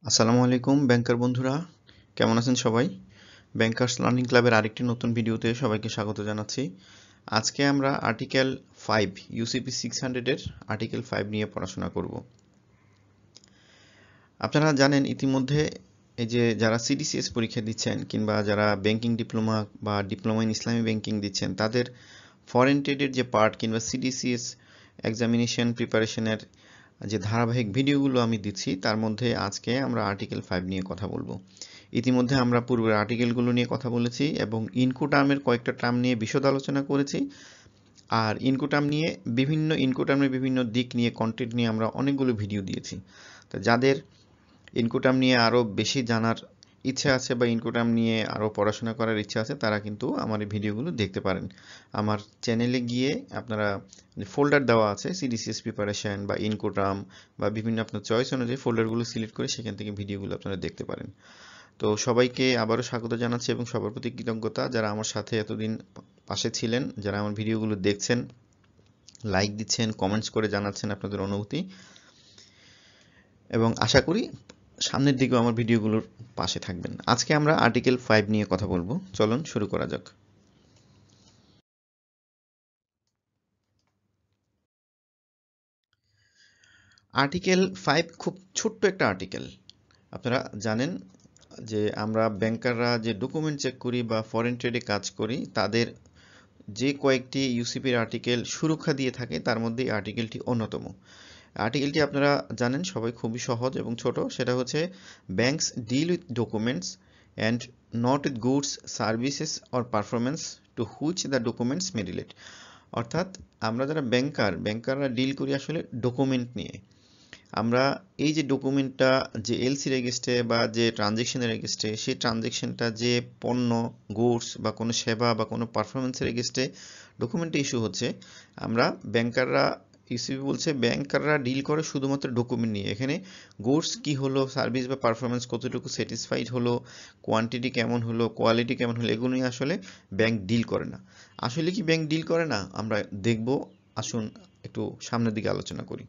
আসসালামু আলাইকুম ব্যাংকার বন্ধুরা, কেমন আছেন সবাই? ব্যাংকার্স লার্নিং ক্লাবের আরেকটি নতুন ভিডিওতে সবাইকে স্বাগত জানাচ্ছি। আজকে আমরা আর্টিকেল 5 ইউসিপি 600 এর আর্টিকেল 5 নিয়ে পড়াশোনা করব। আপনারা জানেন ইতিমধ্যে এই যে যারা সিডিসিএস পরীক্ষা দিচ্ছেন কিংবা যারা ব্যাংকিং ডিপ্লোমা বা ডিপ্লোমা ইন ইসলামী ব্যাংকিং দিচ্ছেন তাদের ফরেন ট্রেডের যে পার্ট কিংবা সিডিসিএস এক্সামিনেশন প্রিপারেশনের যে ধারাবাহিক ভিডিওগুলো আমি দিচ্ছি তার মধ্যে আজকে আমরা আর্টিকেল 5 নিয়ে কথা বলবো। ইতিমধ্যে আমরা পূর্বের আর্টিকেলগুলো নিয়ে কথা বলেছি এবং ইনকোটার্মের কয়েকটা টার্ম নিয়ে বিশদ আলোচনা করেছি। আর ইনকোটার্মের বিভিন্ন দিক নিয়ে কন্টেন্ট নিয়ে আমরা অনেকগুলো ভিডিও দিয়েছি। তো যাদের ইনকোটার্ম নিয়ে আরও বেশি জানার ইচ্ছা আছে বা ইনকোটার্ম নিয়ে আরও পড়াশোনা করার ইচ্ছা আছে তারা কিন্তু আমার এই ভিডিওগুলো দেখতে পারেন। আমার চ্যানেলে গিয়ে আপনারা ফোল্ডার দেওয়া আছে সিডিসিএস প্রিপারেশন বা ইনকোটার্ম বা বিভিন্ন আপনার চয়েস অনুযায়ী ফোল্ডারগুলো সিলেক্ট করে সেখান থেকে ভিডিওগুলো আপনারা দেখতে পারেন। তো সবাইকে আবারও স্বাগত জানাচ্ছি এবং সবার প্রতি কৃতজ্ঞতা যারা আমার সাথে এতদিন পাশে ছিলেন, যারা আমার ভিডিওগুলো দেখছেন, লাইক দিচ্ছেন, কমেন্টস করে জানাচ্ছেন আপনাদের অনুভূতি, এবং আশা করি সামনের দিকেও আমার ভিডিওগুলোর পাশে থাকবেন। আজকে আমরা আর্টিকেল 5 নিয়ে কথা বলবো। চলুন শুরু করা যাক। আর্টিকেল 5 খুব ছোট্ট একটা আর্টিকেল। আপনারা জানেন যে আমরা ব্যাংকাররা যে ডকুমেন্ট চেক করি বা ফরেন ট্রেডে কাজ করি তাদের যে কয়েকটি ইউসিপির আর্টিকেল সুরক্ষা দিয়ে থাকে তার মধ্যে এই আর্টিকেলটি অন্যতম। আর্টিকেলটি আপনারা জানেন সবাই, খুবই সহজ এবং ছোট। সেটা হচ্ছে banks deal with documents and not with goods services or performance to which the documents may relate. অর্থাৎ আমরা যারা ব্যাংকাররা ডিল করি আসলে ডকুমেন্ট নিয়ে। আমরা এই যে ডকুমেন্টটা যে এলসি রেজিস্ট্রে বা যে ট্রানজেকশনের রেজিস্ট্রে, সেই ট্রানজেকশনটা যে পণ্য, গুডস বা কোনো সেবা বা কোনো পারফরমেন্সের রেজিস্ট্রে ডকুমেন্টে ইস্যু হচ্ছে, আমরা ব্যাংকাররা ইউসিবি বলছে ব্যাংকাররা ডিল করে শুধুমাত্র ডকুমেন্ট নিয়ে। এখানে গুডস কি হলো, সার্ভিস বা পারফরমেন্স কতটুকু স্যাটিসফাইড হলো, কোয়ান্টিটি কেমন হলো, কোয়ালিটি কেমন হলো, এগুলো নিয়ে আসলে ব্যাংক ডিল করে না। আসলে কি ব্যাংক ডিল করে না? আমরা দেখব, আসুন একটু সামনের দিকে আলোচনা করি।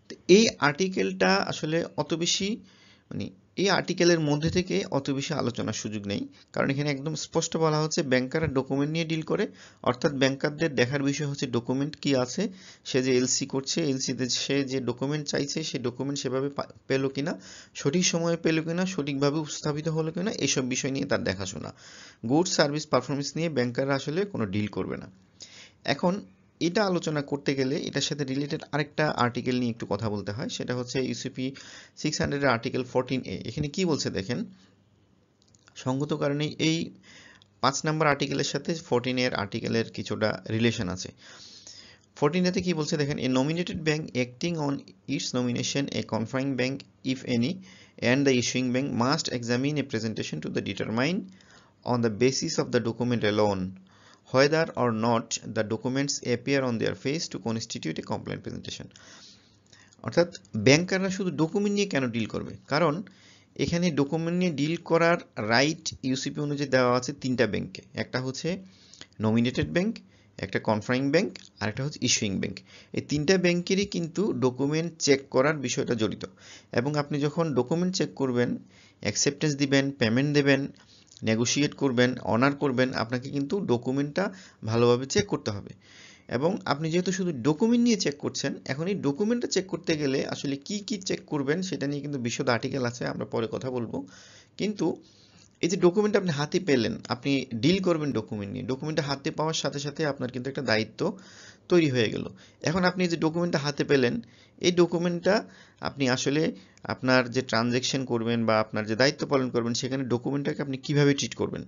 তো এই আর্টিকেলটা আসলে অত বেশি মানে এই আর্টিকেলের মধ্যে থেকে অত বেশি আলোচনার সুযোগ নেই, কারণ এখানে একদম স্পষ্ট বলা হচ্ছে ব্যাংকাররা ডকুমেন্ট নিয়ে ডিল করে। অর্থাৎ ব্যাংকারদের দেখার বিষয় হচ্ছে ডকুমেন্ট কি আছে, সে যে এলসি করছে, এলসিতে সে যে ডকুমেন্ট চাইছে সে ডকুমেন্ট সেভাবে পেলো কিনা, সঠিক সময়ে পেলো কিনা, সঠিকভাবে উপস্থাপিত হলো কিনা, এইসব বিষয় নিয়ে তার দেখাশোনা। গুড সার্ভিস পারফরমেন্স নিয়ে ব্যাংকাররা আসলে কোনো ডিল করবে না। এখন এটা আলোচনা করতে গেলে এটার সাথে রিলেটেড আরেকটা আর্টিকেল নিয়ে একটু কথা বলতে হয়, সেটা হচ্ছে ইউসিপি 600 এর আর্টিকেল 14A। এখানে কি বলছে দেখেন, সঙ্গত কারণে এই 5 নাম্বার আর্টিকেলের সাথে 14 এর আর্টিকেলের কিছুটা রিলেশন আছে। 14 এতে কি বলছে দেখেন, a nominated bank acting on its nomination a confirming bank if any and the issuing bank must examine a presentation to the determine on the basis of the document alone whether or not the documents appear on their face to constitute a compliant presentation. অর্থাৎ ব্যাংকাররা শুধু document নিয়ে কেন deal করবে? কারণ এখানে document নিয়ে deal করার right UCP অনুযায়ী দেওয়া আছে তিনটা ব্যাংকে। একটা হচ্ছে নমিনেটেড ব্যাংক, একটা কনফারিং ব্যাংক, আর একটা হচ্ছে ইস্যুইং ব্যাংক। এই তিনটা ব্যাংকেরই কিন্তু ডকুমেন্ট চেক করার বিষয়টা জড়িত। এবং আপনি যখন ডকুমেন্ট চেক করবেন, অ্যাকসেপ্টেন্স দিবেন, পেমেন্ট দেবেন, নেগোশিয়েট করবেন, অনার করবেন, আপনাকে কিন্তু ডকুমেন্টটা ভালোভাবে চেক করতে হবে। এবং আপনি যেহেতু শুধু ডকুমেন্ট নিয়ে চেক করছেন, এখন এই ডকুমেন্টটা চেক করতে গেলে আসলে কি কি চেক করবেন সেটা নিয়ে কিন্তু বিশদ আর্টিকেল আছে, আমরা পরে কথা বলবো। কিন্তু এই যে ডকুমেন্ট আপনি হাতে পেলেন, আপনি ডিল করবেন ডকুমেন্ট নিয়ে, ডকুমেন্টটা হাতে পাওয়ার সাথে সাথে আপনার কিন্তু একটা দায়িত্ব তৈরি হয়ে গেল। এখন আপনি যে ডকুমেন্টটা হাতে পেলেন, এই ডকুমেন্টটা আপনি আসলে আপনার যে ট্রানজ্যাকশন করবেন বা আপনার যে দায়িত্ব পালন করবেন সেখানে ডকুমেন্টটাকে আপনি কিভাবে ট্রিট করবেন।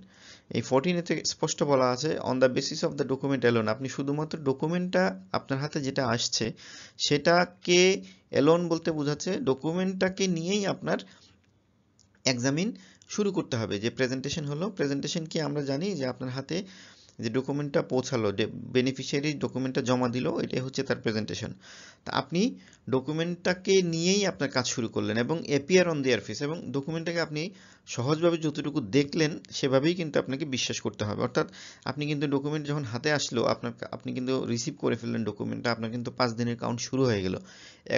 এই 14 এ স্পষ্ট বলা আছে on the basis of the document alone. আপনি শুধুমাত্র ডকুমেন্টটা আপনার হাতে যেটা আসছে সেটাকে অ্যালোন বলতে বোঝাচ্ছে ডকুমেন্টটাকে নিয়েই আপনার এক্সামিন শুরু করতে হবে। যে প্রেজেন্টেশন হলো, প্রেজেন্টেশন কি আমরা জানি যে আপনার হাতে যে ডকুমেন্টটা পৌঁছালো, বেনিফিশিয়ারি ডকুমেন্টটা জমা দিল, এটাই হচ্ছে তার প্রেজেন্টেশন। তা আপনি ডকুমেন্টটাকে নিয়েই আপনার কাজ শুরু করলেন এবং এপিয়ার অন দেয়ার ফেস, এবং ডকুমেন্টটাকে আপনি সহজভাবে যতটুকু দেখলেন সেভাবেই কিন্তু আপনাকে বিশ্বাস করতে হবে। অর্থাৎ আপনি কিন্তু ডকুমেন্ট যখন হাতে আসলো আপনি কিন্তু রিসিভ করে ফেললেন ডকুমেন্টটা, আপনার কিন্তু 5 দিনের কাউন্ট শুরু হয়ে গেল।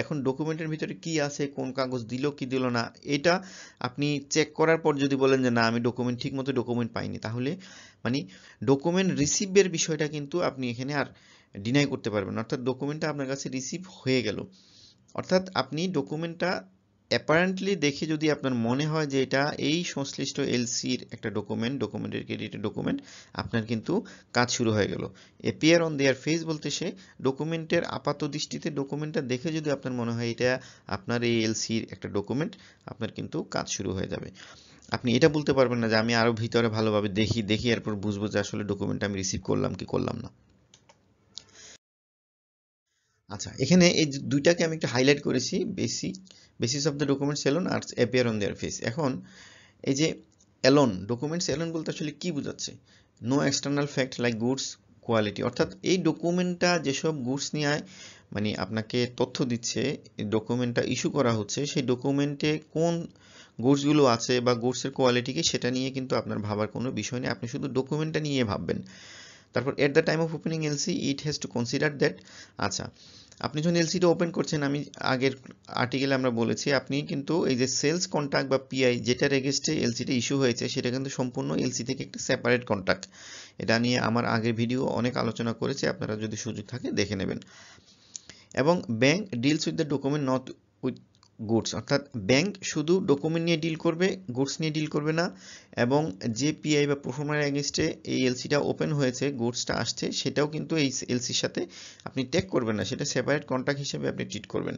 এখন ডকুমেন্টের ভিতরে কি আছে, কোন কাগজ দিল কি দিল না, এটা আপনি চেক করার পর যদি বলেন যে না আমি ঠিকমতো ডকুমেন্ট পাইনি, তাহলে মানে ডকুমেন্ট রিসিভের বিষয়টা কিন্তু আপনি এখানে আর ডিনাই করতে পারবেন না। অর্থাৎ ডকুমেন্টটা আপনার কাছে রিসিভ হয়ে গেল। অর্থাৎ আপনি ডকুমেন্টটা অ্যাপারেন্টলি দেখে যদি আপনার মনে হয় যে এটা এই সংশ্লিষ্ট এলসির একটা ডকুমেন্টের ক্রেডিটের ডকুমেন্ট, আপনার কিন্তু কাজ শুরু হয়ে গেল। অ্যাপিয়ার অন দেয়ার ফেস বলতে সে ডকুমেন্টের আপাত দৃষ্টিতে ডকুমেন্টটা দেখে যদি আপনার মনে হয় এটা আপনার এই এলসির একটা ডকুমেন্ট, আপনার কিন্তু কাজ শুরু হয়ে যাবে। আপনি এটা বলতে পারবেন না যে আমি আরো ভিতরে ভালোভাবে দেখি এরপর বুঝবো যে আসলে ডকুমেন্টটা আমি রিসিভ করলাম কি করলাম না। আচ্ছা, এখানে এই দুইটাকে আমি একটু হাইলাইট করেছি, basis of the documents alone আর অ্যাপিয়ার অন দেয়ার ফেস। এখন এই যে এলোন, ডকুমেন্টস এলোন বলতে আসলে কি বোঝাচ্ছে? No external fact like goods quality. অর্থাৎ এই ডকুমেন্টটা যেসব গুডস নিয়ে মানে আপনাকে তথ্য দিচ্ছে, ডকুমেন্টটা ইস্যু করা হচ্ছে, সেই ডকুমেন্টে কোন গুডসগুলো আছে বা গুডসের কোয়ালিটি কি, সেটা নিয়ে কিন্তু আপনার ভাবার কোনো বিষয় নেই, আপনি শুধু ডকুমেন্টটা নিয়ে ভাববেন। তারপর at the time of opening LC it has to consider that. আচ্ছা, আপনি যখন এলসিটা ওপেন করছেন, আমি আগের আর্টিকেলে আমরা বলেছি, আপনি কিন্তু এই যে সেলস কন্ট্রাক্ট বা পিআই যেটার এগেইনস্টে এলসিটা ইস্যু হয়েছে, সেটা কিন্তু সম্পূর্ণ এলসি থেকে একটা সেপারেট কন্ট্রাক্ট। এটা নিয়ে আমার আগের ভিডিও অনেক আলোচনা করেছে, আপনারা যদি সুযোগ থাকে দেখে নেবেন। এবং bank deals with the document not with goods. অর্থাৎ ব্যাংক শুধু ডকুমেন্ট নিয়ে ডিল করবে, গুডস নিয়ে ডিল করবে না। এবং যে পিআই বা পারফর্মার এগেইনস্টে এই এলসিটা ওপেন হয়েছে, গুডসটা আসছে, সেটাও কিন্তু এই এলসির সাথে আপনি ট্যাগ করবেন না, সেটা সেপারেট কন্ট্রাক্ট হিসেবে আপনি ট্রিট করবেন।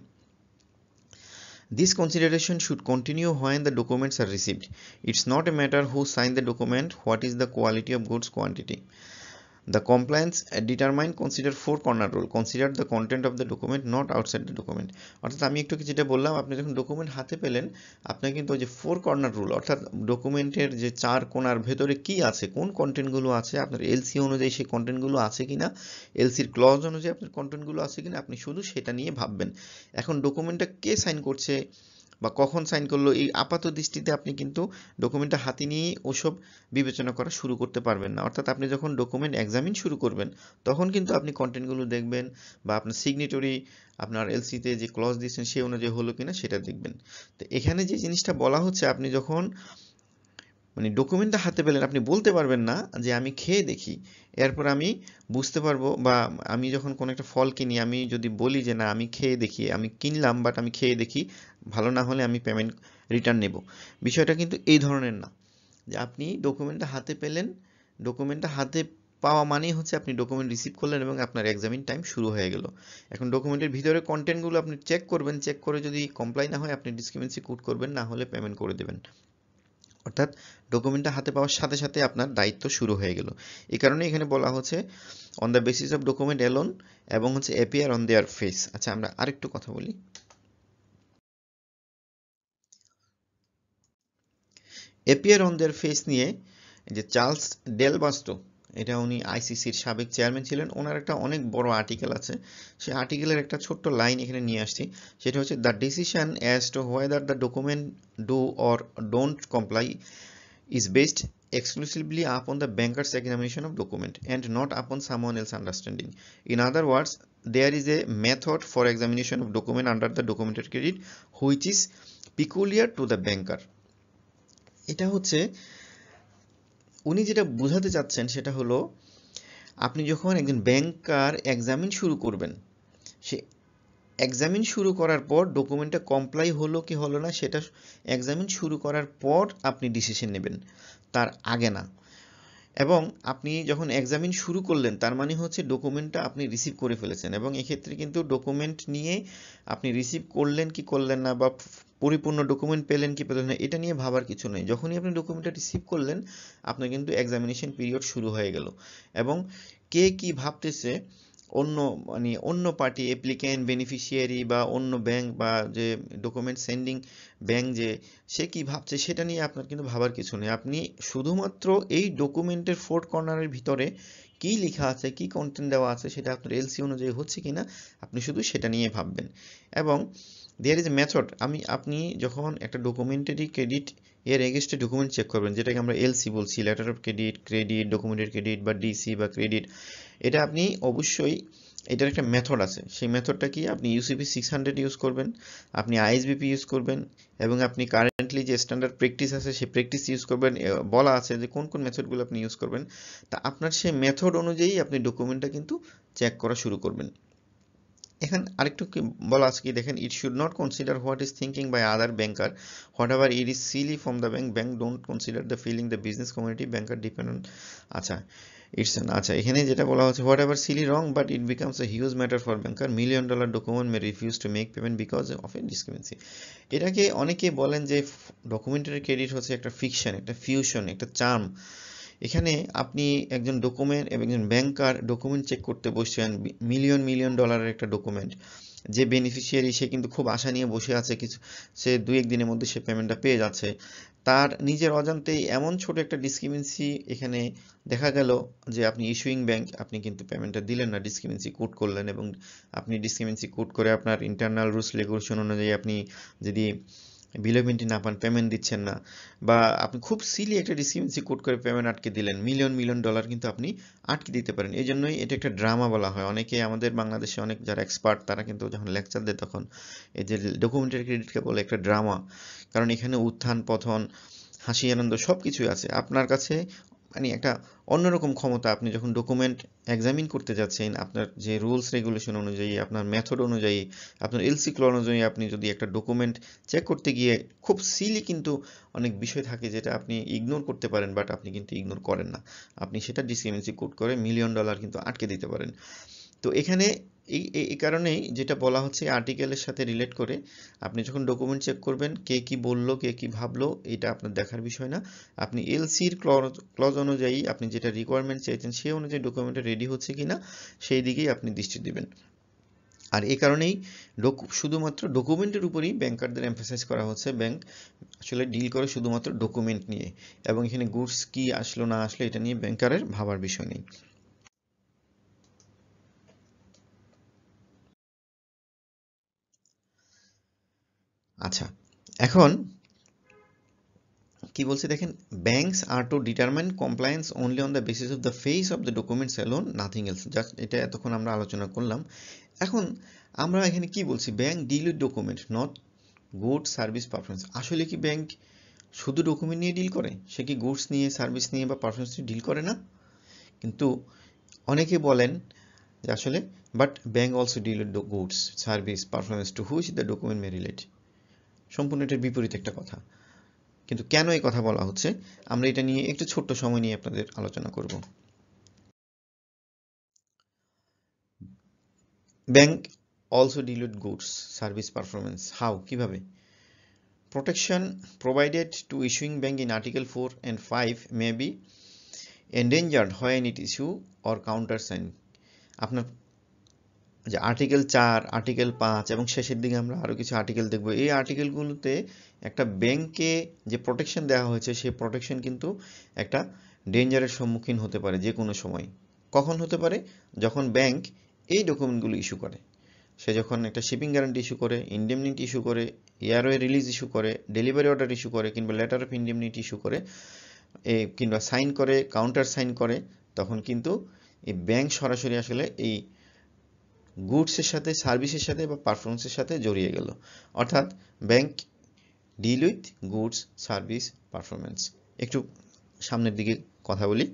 This consideration should continue when the documents are received. It's not a matter who signed the document, what is the quality of goods quantity. The compliance determine consider four corner rule. Consider the content of the document, not outside the document. অর্থাৎ আমি একটু যেটা বললাম, আপনি যখন document হাতে পেলেন, আপনার কিন্তু ওই যে ফোর কর্নার রুল, অর্থাৎ ডকুমেন্টের যে চার কোণার ভেতরে কি আছে, কোন কন্টেন্টগুলো আছে, আপনার এলসি অনুযায়ী সেই কন্টেন্টগুলো আছে কিনা, এলসির ক্লজ অনুযায়ী আপনার কন্টেন্টগুলো আছে কিনা, আপনি শুধু সেটা নিয়ে ভাববেন। এখন ডকুমেন্টটা কে সাইন করছে বা কখন সাইন করলো, এই আপাত দৃষ্টিতে আপনি কিন্তু ডকুমেন্টটা হাতে নিয়ে ওসব বিবেচনা করা শুরু করতে পারবেন না। অর্থাৎ আপনি যখন ডকুমেন্ট এক্সামিন শুরু করবেন, তখন কিন্তু আপনি কন্টেন্টগুলো দেখবেন বা আপনার সিগনেটরি, আপনার এলসিতে যে ক্লজ দিয়েছেন সেই অনুযায়ী হলো কিনা সেটা দেখবেন। তো এখানে যে জিনিসটা বলা হচ্ছে, আপনি যখন মানে ডকুমেন্টটা হাতে পেলেন, আপনি বলতে পারবেন না যে আমি খেয়ে দেখি, এরপর আমি বুঝতে পারবো, বা আমি যখন কোনো একটা ফল কিনি, আমি যদি বলি যে না আমি খেয়ে দেখি, আমি কিনলাম বাট আমি খেয়ে দেখি, ভালো না হলে আমি পেমেন্ট রিটার্ন নেব। বিষয়টা কিন্তু এই ধরনের না যে আপনি ডকুমেন্টটা হাতে পেলেন, ডকুমেন্টটা হাতে পাওয়া মানেই হচ্ছে আপনি ডকুমেন্ট রিসিভ করলেন এবং আপনার এক্সামিন টাইম শুরু হয়ে গেল। এখন ডকুমেন্টের ভিতরে কন্টেন্টগুলো আপনি চেক করবেন, চেক করে যদি কমপ্লাই না হয় আপনি ডিসক্রিমিনেন্সি কোড করবেন, না হলে পেমেন্ট করে দেবেন। অর্থাৎ ডকুমেন্টটা হাতে পাওয়ার সাথে সাথে আপনার দায়িত্ব শুরু হয়ে গেল। এই কারণে এখানে বলা হচ্ছে on the basis of document alone, এবং হচ্ছে অ্যাপিয়ার অন দেয়ার ফেস। আচ্ছা, আমরা আরেকটু কথা বলি। অ্যাপিয়ার অন দেয়ার ফেস নিয়ে যে চার্লস ডেল বাস্টো, এটা উনি আইসিসির সাবেক চেয়ারম্যান ছিলেন, ওনার একটা অনেক বড় আর্টিকেল আছে, সেই আর্টিকেলের একটা ছোট্ট লাইন এখানে নিয়ে আসছি। সেটা হচ্ছে the decision as to whether the document do or don't comply is based exclusively upon the banker's examination of document and not upon someone else's understanding. In other words, there is a method for examination of document under the documented credit which is peculiar to the banker. এটা হচ্ছে উনি যেটা বোঝাতে চাচ্ছেন, সেটা হলো আপনি যখন একজন ব্যাংকার এক্সামিন শুরু করবেন, সে এক্সামিন শুরু করার পর ডকুমেন্টটা কমপ্লাই হলো কি হলো না, সেটা এক্সামিন শুরু করার পর আপনি ডিসিশন নেবেন, তার আগে না। এবং আপনি যখন এক্সামিন শুরু করলেন, তার মানে হচ্ছে ডকুমেন্টটা আপনি রিসিভ করে ফেলেছেন, এবং এক্ষেত্রে কিন্তু ডকুমেন্ট নিয়ে আপনি রিসিভ করলেন কি করলেন না, বা পরিপূর্ণ ডকুমেন্ট পেলেন কি পেলেন না, এটা নিয়ে ভাবার কিছু নেই। যখনই আপনি ডকুমেন্টটা রিসিভ করলেন, আপনার কিন্তু এক্সামিনেশন পিরিয়ড শুরু হয়ে গেল। এবং কে কি ভাবতেছে, অন্য পার্টি, অ্যাপ্লিক্যান্ট, বেনিফিশিয়ারি বা অন্য ব্যাংক বা যে ডকুমেন্ট সেন্ডিং ব্যাংক, যে সে কি ভাবছে সেটা নিয়ে আপনার কিন্তু ভাবার কিছু নেই। আপনি শুধুমাত্র এই ডকুমেন্টের ফোর্থ কর্নারের ভিতরে কি লেখা আছে, কি কন্টেন্ট দেওয়া আছে, সেটা আপনার এলসি অনুযায়ী হচ্ছে কিনা, আপনি শুধু সেটা নিয়ে ভাববেন। এবং দেয়ার ইজ এ মেথড। আপনি যখন একটা ডকুমেন্টারি ক্রেডিট এর এগেইনস্টে ডকুমেন্ট চেক করবেন, যেটাকে আমরা এলসি বলছি, letter of credit, credit, documented credit বা ডিসি বা ক্রেডিট, এটা আপনি অবশ্যই এটার একটা মেথড আছে। সেই মেথডটা কি? আপনি ইউসিপি 600 ইউজ করবেন, আপনি আইএসবিপি ইউজ করবেন, এবং আপনি কারেন্টলি যে স্ট্যান্ডার্ড প্র্যাকটিস আছে সেই প্র্যাকটিস ইউজ করবেন। বলা আছে যে কোন কোন মেথডগুলো আপনি ইউজ করবেন। তা আপনার সেই মেথড অনুযায়ী আপনি ডকুমেন্টটা কিন্তু চেক করা শুরু করবেন। এখানে আরেকটু কি বলা আছে কি দেখেন, it should not consider what is thinking by other banker, whatever it is silly from the bank don't consider the feeling the business community banker depend on. আচ্ছা, আচ্ছা, এখানে যেটা বলা হচ্ছে, whatever silly wrong but it becomes a huge matter for banker, $1,000,000 document may refuse to make payment because of a discrepancy. এটাকে অনেকে বলেন যে ডকুমেন্টারি ক্রেডিট হচ্ছে একটা ফিকশন, একটা ফিউশন, একটা চার্ম। এখানে আপনি একজন ডকুমেন্ট এবং একজন ব্যাংকার ডকুমেন্ট চেক করতে বসছেন, মিলিয়ন মিলিয়ন ডলারের একটা ডকুমেন্ট। যে বেনিফিশিয়ারি সে কিন্তু খুব আশা নিয়ে বসে আছে, কিছু সে 2-1 দিনের মধ্যে সে পেমেন্টটা পেয়ে যাচ্ছে। তার নিজের অজান্তেই এমন ছোট একটা ডিসক্রিপেন্সি এখানে দেখা গেল যে আপনি ইস্যুইং ব্যাংক, আপনি কিন্তু পেমেন্টটা দিলেন না, ডিসক্রিপেন্সি কোড করলেন, এবং আপনি ডিসক্রিপেন্সি কোড করে আপনার ইন্টারনাল রুলস রেগুলেশন অনুযায়ী আপনি যদি বিলোবিলিটি না পান, পেমেন্ট দিচ্ছেন না, বা আপনি খুব সিলি একটা ডিসক্রিপেন্সি কোড করে পেমেন্ট আটকে দিলেন, মিলিয়ন মিলিয়ন ডলার কিন্তু আপনি আটকে দিতে পারেন। এই জন্যই এটা একটা ড্রামা বলা হয়। অনেকে আমাদের বাংলাদেশে অনেক যারা এক্সপার্ট তারা কিন্তু যখন লেকচার দেয় তখন এই যে ডকুমেন্টারি ক্রেডিটকে বলে একটা ড্রামা। কারণ এখানে উত্থান পতন, হাসি আনন্দ সব কিছুই আছে। আপনার কাছে মানে একটা অন্যরকম ক্ষমতা। আপনি যখন ডকুমেন্ট এক্সামিন করতে যাচ্ছেন, আপনার যে রুলস রেগুলেশন অনুযায়ী, আপনার মেথড অনুযায়ী, আপনার এলসি ক্লজ অনুযায়ী আপনি যদি একটা ডকুমেন্ট চেক করতে গিয়ে খুব সিলি কিন্তু অনেক বিষয় থাকে যেটা আপনি ইগনোর করতে পারেন, বাট আপনি কিন্তু ইগনোর করেন না। আপনি সেটা ডিসক্রিপেন্সি কোড করে $1,000,000 কিন্তু আটকে দিতে পারেন। তো এখানে এই কারণেই যেটা বলা হচ্ছে আর্টিকেলের সাথে রিলেট করে, আপনি যখন ডকুমেন্ট চেক করবেন, কে কি বললো, কে কি ভাবলো, এটা আপনার দেখার বিষয় না। আপনি এলসির ক্লজ অনুযায়ী আপনি যেটা রিকোয়ারমেন্ট চাইছেন সেই অনুযায়ী ডকুমেন্টটা রেডি হচ্ছে কিনা সেই দিকেই আপনি দৃষ্টি দিবেন। আর এই কারণেই শুধুমাত্র ডকুমেন্টের উপরই ব্যাংকারদের এমফাসাইজ করা হচ্ছে। ব্যাংক আসলে ডিল করে শুধুমাত্র ডকুমেন্ট নিয়ে, এবং এখানে গুডস কি আসলো না আসলো এটা নিয়ে ব্যাংকারের ভাবার বিষয় নেই। আচ্ছা, এখন কি বলছে দেখেন, banks are to determine compliance only on the basis of the face of the documents alone, nothing else. Just এটা এতক্ষণ আমরা আলোচনা করলাম। এখন আমরা এখানে কি বলছি, bank deal with document not good service performance. আসলে কি ব্যাংক শুধু ডকুমেন্ট নিয়ে ডিল করে? সে কি গুডস নিয়ে, সার্ভিস নিয়ে বা পারফরমেন্স নিয়ে ডিল করে না? কিন্তু অনেকে বলেন যে আসলে but bank also deal with goods service performance to which the document may relate. সম্পূর্ণ এটার বিপরীত একটা কথা। কিন্তু কেন এই কথা বলা হচ্ছে, আমরা এটা নিয়ে একটু ছোট্ট সময় নিয়ে আপনাদের আলোচনা করব। Bank also deal with goods service performance. How, কিভাবে? Protection provided to issuing bank in article 4 and 5 may be endangered when it issue or countersign। আপনার যে আর্টিকেল 4, আর্টিকেল 5 এবং শেষের দিকে আমরা আরো কিছু আর্টিকেল দেখব, এই আর্টিকেলগুলোতে একটা ব্যাংকে যে প্রোটেকশন দেওয়া হয়েছে সেই প্রোটেকশন কিন্তু একটা ডেঞ্জারের সম্মুখীন হতে পারে যে কোনো সময়। কখন হতে পারে? যখন ব্যাংক এই ডকুমেন্টগুলো ইস্যু করে। সে যখন একটা শিপিং গ্যারান্টি ইস্যু করে, ইন্ডেমনিটি ইস্যু করে, এয়ারওয়ে রিলিজ ইস্যু করে, ডেলিভারি অর্ডার ইস্যু করে, কিংবা লেটার অফ ইন্ডেমনিটি ইস্যু করে, কিংবা সাইন করে, কাউন্টার সাইন করে, তখন কিন্তু এই ব্যাংক সরাসরি আসলে এই গুডসের সাথে, সার্ভিসের সাথে বা পারফরমেন্সের সাথে জড়িয়ে গেল। অর্থাৎ bank deal with goods service performance. একটু সামনের দিকে কথা বলি।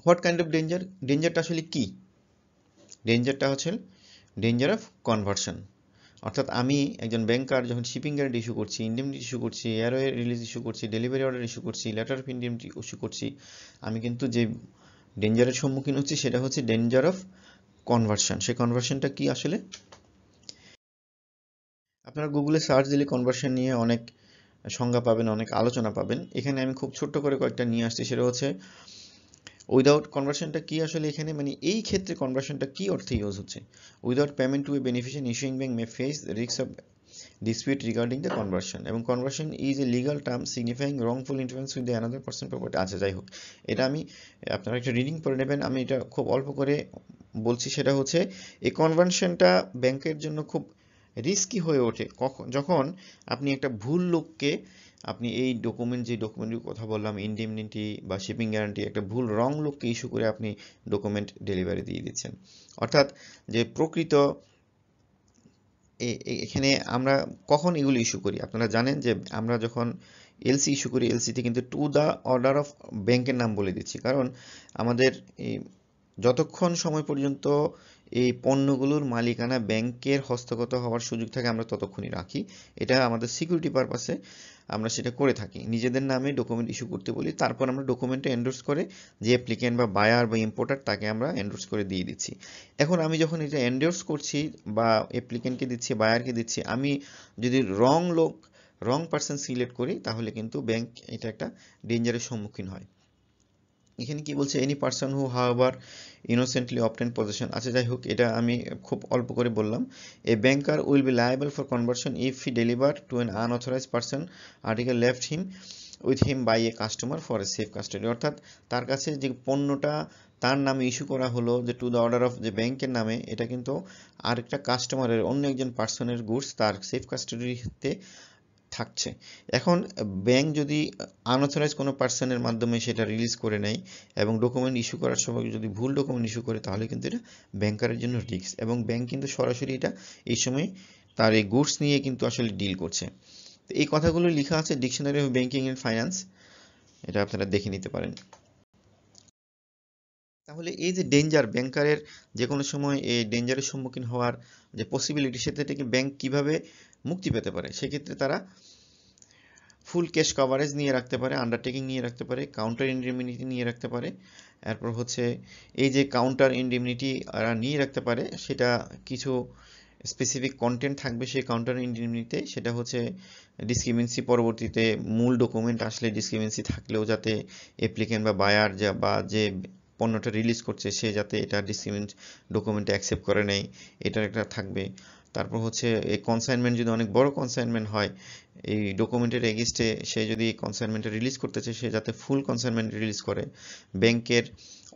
What kind of danger? ডেঞ্জারটা আসলে কি? ডেঞ্জারটা হচ্ছে ডেঞ্জার অফ কনভার্সন। অর্থাৎ আমি একজন ব্যাংকার যখন শিপিং গ্যারান্টি ইস্যু করছি, ইন্ডেমনিটি ইস্যু করছি, এয়ারওয়ে রিলিজ ইস্যু করছি, ডেলিভারি অর্ডার ইস্যু করছি, লেটার অফ ইন্ডেমনিটি ইস্যু করছি, আমি কিন্তু যে ডেঞ্জারের সম্মুখীন হচ্ছি সেটা হচ্ছে ডেঞ্জার অফ কনভার্সন। সেই কনভার্সনটা কি আসলে? আপনারা গুগলে সার্চ দিলে কনভার্সন নিয়ে অনেক সংজ্ঞা পাবেন, অনেক আলোচনা পাবেন। এখানে আমি খুব ছোট্ট করে কয়েকটা নিয়ে আসছি। সেটা হচ্ছে উইদাউট কনভার্সনটা কি আসলে, এখানে মানে এই ক্ষেত্রে কনভার্সনটা কি অর্থে ইউজ হচ্ছে? Without payment to a beneficiary issuing bank may face risk of dispute regarding the conversion, এবং conversion is a legal term signifying wrongful interference with the another person property। আচ্ছা, যাই হোক, এটা আমি আপনারা একটা রিডিং করে নেবেন, আমি এটা খুব অল্প করে বলছি। সেটা হচ্ছে এই কনভার্সনটা ব্যাংকের জন্য খুব রিস্কি হয়ে ওঠে যখন আপনি একটা ভুল লোককে আপনি এই ডকুমেন্ট, যে ডকুমেন্টের কথা বললাম, ইনডেমনিটি বা শিপিং গ্যারান্টি, একটা ভুল রং লোককে ইস্যু করে আপনি ডকুমেন্ট ডেলিভারি দিয়ে দিচ্ছেন। অর্থাৎ যে প্রকৃত এখানে আমরা কখন এগুলো ইস্যু করি আপনারা জানেন যে আমরা যখন এলসি ইস্যু করি, এলসিতে কিন্তু টু দ্য অর্ডার অফ ব্যাংকের নাম বলে দিচ্ছি, কারণ আমাদের যতক্ষণ সময় পর্যন্ত এই পণ্যগুলোর মালিকানা ব্যাংকের হস্তগত হওয়ার সুযোগ থাকে আমরা ততক্ষণই রাখি। এটা আমাদের সিকিউরিটি পারপাসে আমরা সেটা করে থাকি, নিজেদের নামে ডকুমেন্ট ইস্যু করতে বলি, তারপর আমরা ডকুমেন্টে এন্ডোর্স করে যে অ্যাপ্লিকেন্ট বা বায়ার বা ইম্পোর্টার তাকে আমরা এন্ডোর্স করে দিয়ে দিচ্ছি। এখন আমি যখন এটা এন্ডোর্স করছি বা অ্যাপ্লিকেন্টকে দিচ্ছি, বায়ারকে দিচ্ছি, আমি যদি রং পারসন সিলেক্ট করি তাহলে কিন্তু ব্যাংক এটা একটা ডেঞ্জারের সম্মুখীন হয়। এখানে কি বলছে, any person who however innocently obtain possession. আচ্ছা, যাই হোক, এটা আমি খুব অল্প করে বললাম। A banker will be liable for conversion if he deliver to an unauthorised person article left him with him by a customer for a safe custody. অর্থাৎ তার কাছে যে পণ্যটা তার নামে ইস্যু করা হলো, যে টু দ্য অর্ডার অফ যে ব্যাংকের নামে, এটা কিন্তু আরেকটা কাস্টমারের, অন্য একজন পার্সনের গুডস তার সেফ কাস্টডিতে থাকছে। এখন ব্যাংক যদি আনঅথরাইজ কোনো পার্সনের মাধ্যমে সেটা রিলিজ করে নেয় এবং ডকুমেন্ট ইস্যু করার সময় যদি ভুল ডকুমেন্ট ইস্যু করে, তাহলে কিন্তু এটা ব্যাংকারের জন্য রিস্ক, এবং ব্যাংক কিন্তু সরাসরি এটা এই সময় তার এই গুডস নিয়ে কিন্তু আসলে ডিল করছে। তো এই কথাগুলো লেখা আছে dictionary of banking and finance, এটা আপনারা দেখে নিতে পারেন। তাহলে এই যে ডেঞ্জার, ব্যাংকারের যে কোনো সময় এই ডেঞ্জারের সম্মুখীন হওয়ার যে পসিবিলিটি, সেটা থেকে ব্যাংক কিভাবে মুক্তি পেতে পারে, সেক্ষেত্রে তারা ফুল ক্যাশ কভারেজ নিয়ে রাখতে পারে, আন্ডারটেকিং নিয়ে রাখতে পারে, কাউন্টার ইন্ডেমনিটি নিয়ে রাখতে পারে। এরপর হচ্ছে এই যে কাউন্টার ইন্ডেমনিটি নিয়ে রাখতে পারে, সেটা কিছু স্পেসিফিক কন্টেন্ট থাকবে সেই কাউন্টার ইন্ডেমনিটিতে, সেটা হচ্ছে ডিসক্রিমিনেন্সি, পরবর্তীতে মূল ডকুমেন্ট আসলে ডিসক্রিমিনেন্সি থাকলেও যাতে অ্যাপ্লিকেন্ট বা বায়ার বা যে পণ্যটা রিলিজ করছে সে যাতে এটা ডিসক্রিমিনেন্ট ডকুমেন্টে অ্যাকসেপ্ট করে নেয়, এটার একটা থাকবে। তারপর হচ্ছে এই কনসাইনমেন্ট যদি অনেক বড় কনসাইনমেন্ট হয়, এই ডকুমেন্টের এগেইনস্টে সে যদি কনসাইনমেন্টটা রিলিজ করতে চায়, সে যাতে ফুল কনসাইনমেন্ট রিলিজ করে। ব্যাংকের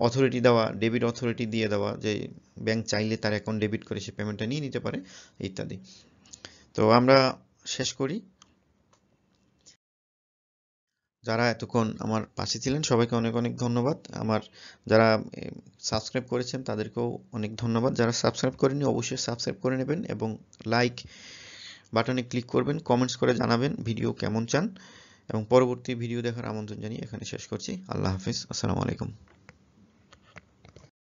অথরিটি দেওয়া, ডেবিট অথরিটি দিয়ে দেওয়া, যে ব্যাংক চাইলে তার অ্যাকাউন্ট ডেবিট করে সে পেমেন্টটা নিয়ে নিতে পারে, ইত্যাদি। তো আমরা শেষ করি। যারা এতক্ষণ আমার পাশে ছিলেন সবাইকে অনেক অনেক ধন্যবাদ। আমার যারা সাবস্ক্রাইব করেছেন তাদেরকেও অনেক ধন্যবাদ। যারা সাবস্ক্রাইব করেননি অবশ্যই সাবস্ক্রাইব করে নেবেন এবং লাইক বাটনে ক্লিক করবেন, কমেন্টস করে জানাবেন ভিডিও কেমন চান, এবং পরবর্তী ভিডিও দেখার আমন্ত্রণ জানিয়ে এখানে শেষ করছি। আল্লাহ হাফিজ, আসসালামু আলাইকুম।